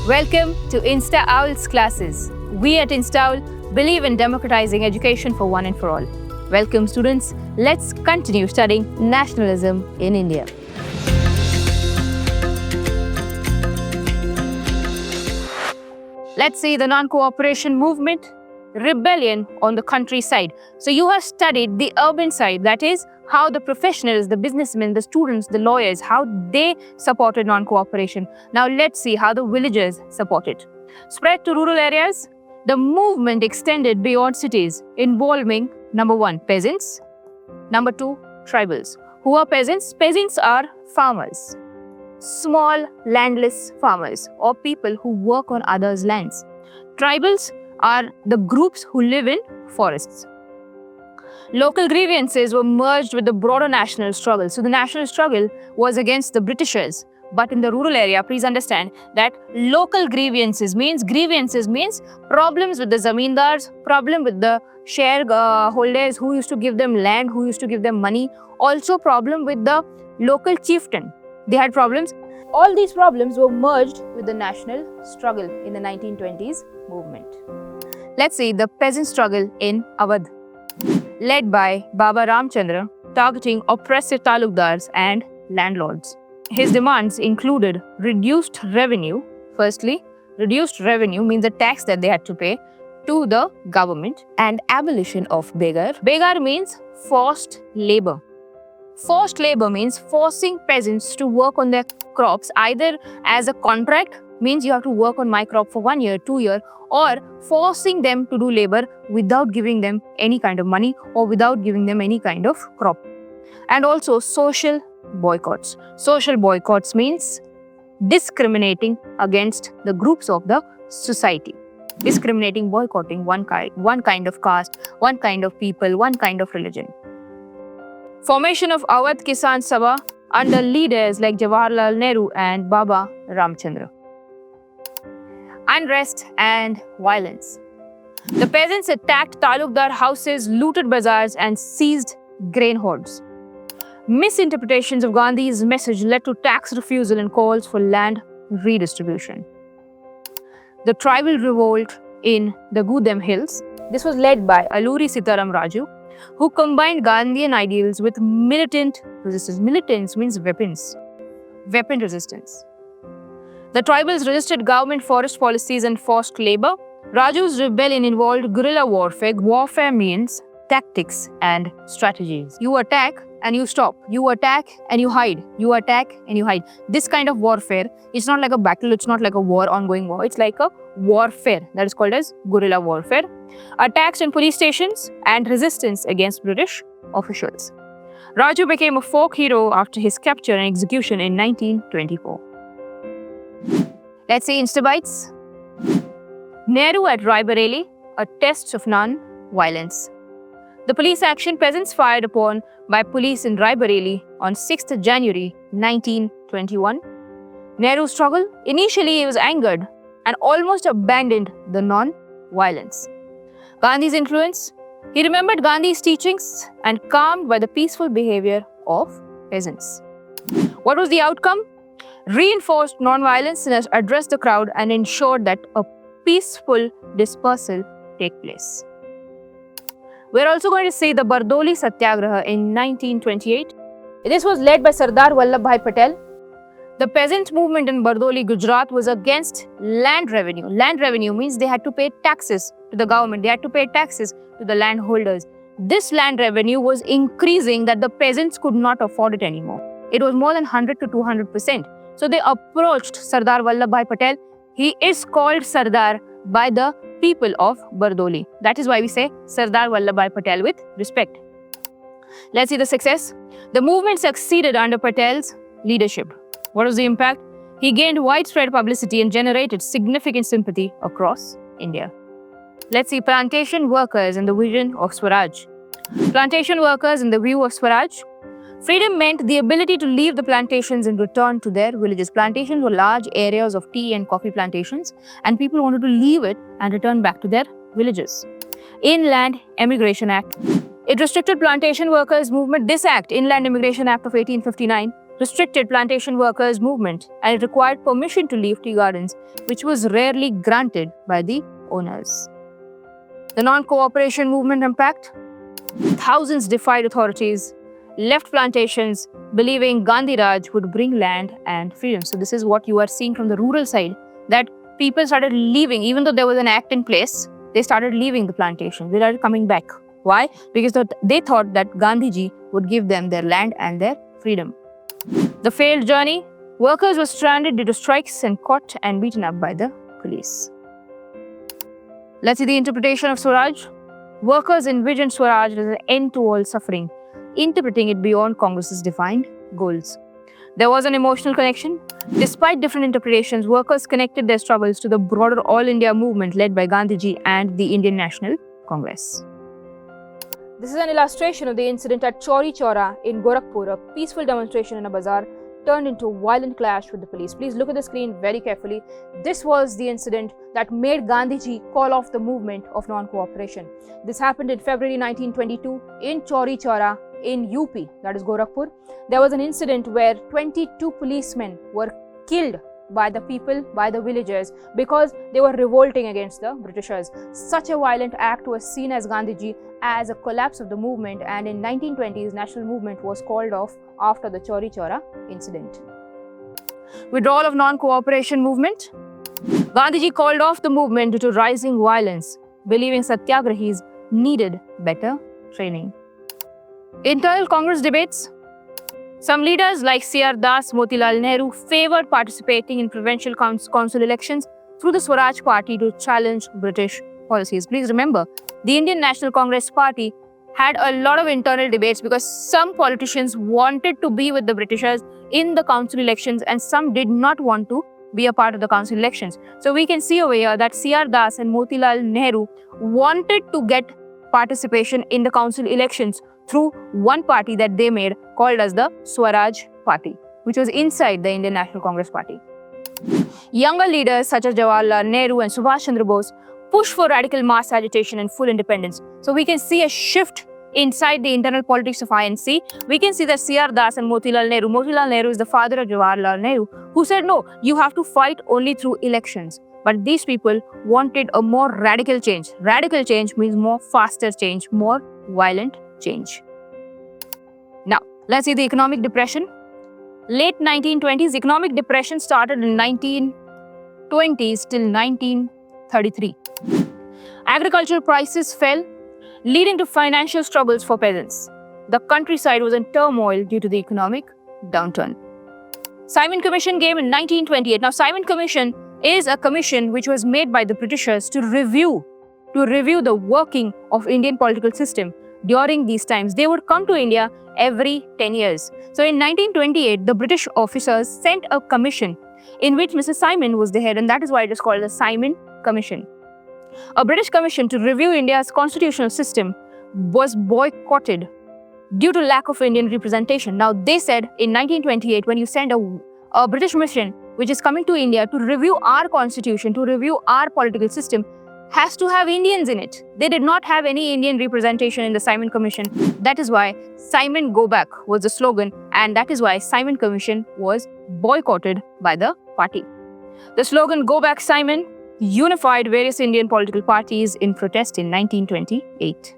Welcome to Insta Owl's classes. We at Insta Owl believe in democratizing education for one and for all. Welcome students, let's continue studying nationalism in India. Let's see the non-cooperation movement, rebellion on the countryside. So you have studied the urban side, that is how the professionals, the businessmen, the students, the lawyers, how they supported non-cooperation. Now let's see how the villagers support it. Spread to rural areas, the movement extended beyond cities, involving number 1, peasants, number 2, tribals. Who are peasants? Peasants are farmers. Small landless farmers or people who work on others' lands. Tribals are the groups who live in forests. Local grievances were merged with the broader national struggle. So the national struggle was against the Britishers. But in the rural area, please understand that local grievances means problems with the zamindars, problem with the shareholders who used to give them land, who used to give them money. Also problem with the local chieftain. They had problems. All these problems were merged with the national struggle in the 1920s movement. Let's see the peasant struggle in Awadh, led by Baba Ramchandra, targeting oppressive talukdars and landlords. His demands included reduced revenue. Firstly, reduced revenue means the tax that they had to pay to the government, and abolition of begar. Begar means forced labor. Forced labor means forcing peasants to work on their crops either as a contract, means you have to work on my crop for 1 year, 2 years, or forcing them to do labor without giving them any kind of money or without giving them any kind of crop. And also social boycotts. Social boycotts means discriminating against the groups of the society. Discriminating, boycotting one kind of caste, one kind of people, one kind of religion. Formation of Awadh Kisan Sabha under leaders like Jawaharlal Nehru and Baba Ramchandra. Unrest and violence. The peasants attacked talukdar houses, looted bazaars, and seized grain hoards. Misinterpretations of Gandhi's message led to tax refusal and calls for land redistribution. The tribal revolt in the Gudem Hills. This was led by Alluri Sitaram Raju, who combined Gandhian ideals with militant resistance. Militants means weapons. Weapon resistance. The tribals resisted government forest policies and forced labor. Raju's rebellion involved guerrilla warfare. Warfare means tactics and strategies. You attack and you stop. You attack and you hide. You attack and you hide. This kind of warfare is not like a battle. It's not like a war, ongoing war. It's like a warfare that is called as guerrilla warfare. Attacks in police stations and resistance against British officials. Raju became a folk hero after his capture and execution in 1924. Let's see Instabites. Nehru at Raebareli, a test of non-violence. The police action peasants fired upon by police in Raebareli on 6th January 1921. Nehru's struggle, initially he was angered and almost abandoned the non-violence. Gandhi's influence, he remembered Gandhi's teachings and calmed by the peaceful behavior of peasants. What was the outcome? Reinforced non-violence and addressed the crowd and ensured that a peaceful dispersal take place. We're also going to see the Bardoli Satyagraha in 1928. This was led by Sardar Vallabhbhai Patel. The peasant movement in Bardoli, Gujarat was against land revenue. Land revenue means they had to pay taxes to the government. They had to pay taxes to the landholders. This land revenue was increasing that the peasants could not afford it anymore. It was more than 100 to 200%. So they approached Sardar Vallabhbhai Patel. He is called Sardar by the people of Bardoli. That is why we say Sardar Vallabhbhai Patel with respect. Let's see the success. The movement succeeded under Patel's leadership. What was the impact? He gained widespread publicity and generated significant sympathy across India. Let's see plantation workers and the vision of Swaraj. Plantation workers and the view of Swaraj. Freedom meant the ability to leave the plantations and return to their villages. Plantations were large areas of tea and coffee plantations, and people wanted to leave it and return back to their villages. Inland Immigration Act. It restricted plantation workers' movement. This act, Inland Immigration Act of 1859, restricted plantation workers' movement and it required permission to leave tea gardens, which was rarely granted by the owners. The non-cooperation movement impact: thousands defied authorities, left plantations, believing Gandhi Raj would bring land and freedom. So this is what you are seeing from the rural side, that people started leaving, even though there was an act in place, they started leaving the plantation. They started coming back. Why? Because they thought that Gandhiji would give them their land and their freedom. The failed journey: workers were stranded due to strikes and caught and beaten up by the police. Let's see the interpretation of Swaraj. Workers envisioned Swaraj as an end to all suffering, interpreting it beyond Congress's defined goals. There was an emotional connection. Despite different interpretations, workers connected their struggles to the broader All India movement led by Gandhiji and the Indian National Congress. This is an illustration of the incident at Chauri Chaura in Gorakhpur. A peaceful demonstration in a bazaar turned into a violent clash with the police. Please look at the screen very carefully. This was the incident that made Gandhiji call off the movement of non-cooperation. This happened in February 1922 in Chauri Chaura in UP, that is Gorakhpur. There was an incident where 22 policemen were killed by the people, by the villagers, because they were revolting against the Britishers. Such a violent act was seen as Gandhiji as a collapse of the movement, and in 1920s, national movement was called off after the Chauri Chaura incident. Withdrawal of non-cooperation movement. Gandhiji called off the movement due to rising violence, believing satyagrahis needed better training. Internal Congress debates. Some leaders like C.R. Das, Motilal Nehru favored participating in provincial council elections through the Swaraj Party to challenge British policies. Please remember, the Indian National Congress Party had a lot of internal debates because some politicians wanted to be with the Britishers in the council elections and some did not want to be a part of the council elections. So we can see over here that C.R. Das and Motilal Nehru wanted to get participation in the council elections through one party that they made called as the Swaraj Party, which was inside the Indian National Congress Party. Younger leaders such as Jawaharlal Nehru and Subhash Chandra Bose pushed for radical mass agitation and full independence. So we can see a shift inside the internal politics of INC. We can see that C.R. Das and Motilal Nehru is the father of Jawaharlal Nehru, who said, no, you have to fight only through elections. But these people wanted a more radical change. Radical change means more faster change, more violent change. Now, let's see the economic depression. Late 1920s, economic depression started in 1920s till 1933. Agricultural prices fell, leading to financial struggles for peasants. The countryside was in turmoil due to the economic downturn. Simon Commission came in 1928. Now, Simon Commission is a commission which was made by the Britishers to review the working of Indian political system during these times. They would come to India every 10 years. So in 1928, the British officers sent a commission in which Mr. Simon was the head, and that is why it is called the Simon Commission. A British commission to review India's constitutional system was boycotted due to lack of Indian representation. Now, they said in 1928, when you send a British mission which is coming to India to review our constitution, to review our political system, has to have Indians in it. They did not have any Indian representation in the Simon Commission. That is why Simon Go Back was the slogan, and that is why Simon Commission was boycotted by the party. The slogan Go Back Simon unified various Indian political parties in protest in 1928.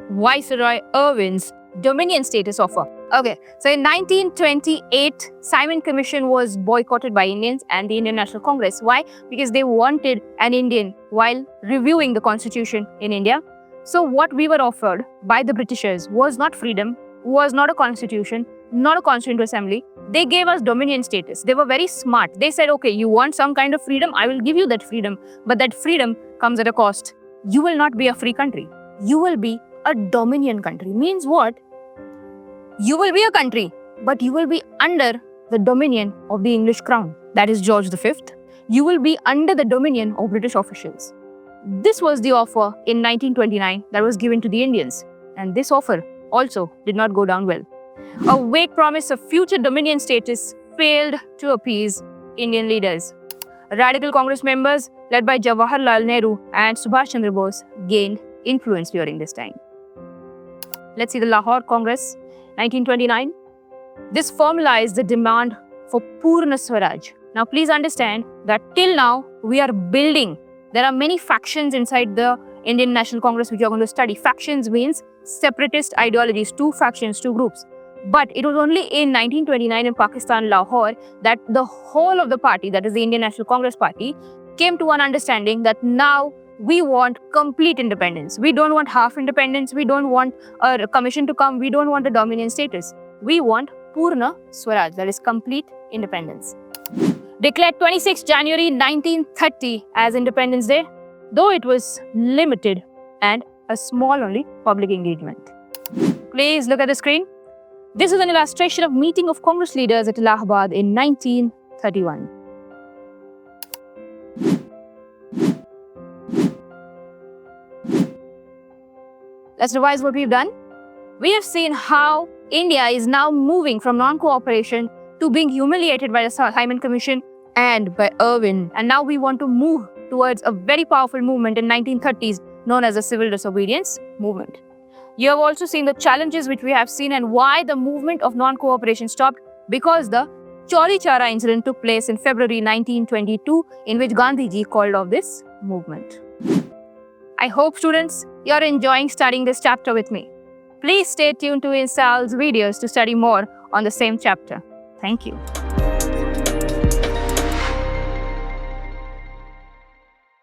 Viceroy Irwin's Dominion status offer. Okay, so in 1928, Simon Commission was boycotted by Indians and the Indian National Congress. Why? Because they wanted an Indian while reviewing the constitution in India. So what we were offered by the Britishers was not freedom, was not a constitution, not a constituent assembly. They gave us dominion status. They were very smart. They said, okay, you want some kind of freedom, I will give you that freedom. But that freedom comes at a cost. You will not be a free country. You will be a dominion country. Means what? You will be a country, but you will be under the dominion of the English crown. That is George V. You will be under the dominion of British officials. This was the offer in 1929 that was given to the Indians. And this offer also did not go down well. A vague promise of future dominion status failed to appease Indian leaders. Radical Congress members led by Jawaharlal Nehru and Subhash Chandra Bose gained influence during this time. Let's see the Lahore Congress, 1929. This formalized the demand for Purna Swaraj. Now, please understand that till now we are building. There are many factions inside the Indian National Congress which you are going to study. Factions means separatist ideologies, two factions, two groups. But it was only in 1929 in Pakistan, Lahore, that the whole of the party, that is the Indian National Congress Party, came to one understanding that now we want complete independence. We don't want half independence. We don't want a commission to come. We don't want a dominant status. We want Purna Swaraj, that is complete independence. Declared 26 January 1930 as Independence Day, though it was limited and a small only public engagement. Please look at the screen. This is an illustration of meeting of Congress leaders at Allahabad in 1931. Let's revise what we've done. We have seen how India is now moving from non-cooperation to being humiliated by the Simon Commission and by Irwin. And now we want to move towards a very powerful movement in 1930s known as the Civil Disobedience Movement. You have also seen the challenges which we have seen and why the movement of non-cooperation stopped, because the Chauri Chara incident took place in February 1922, in which Gandhiji called off this movement. I hope, students, you are enjoying studying this chapter with me. Please stay tuned to Instal's videos to study more on the same chapter. Thank you.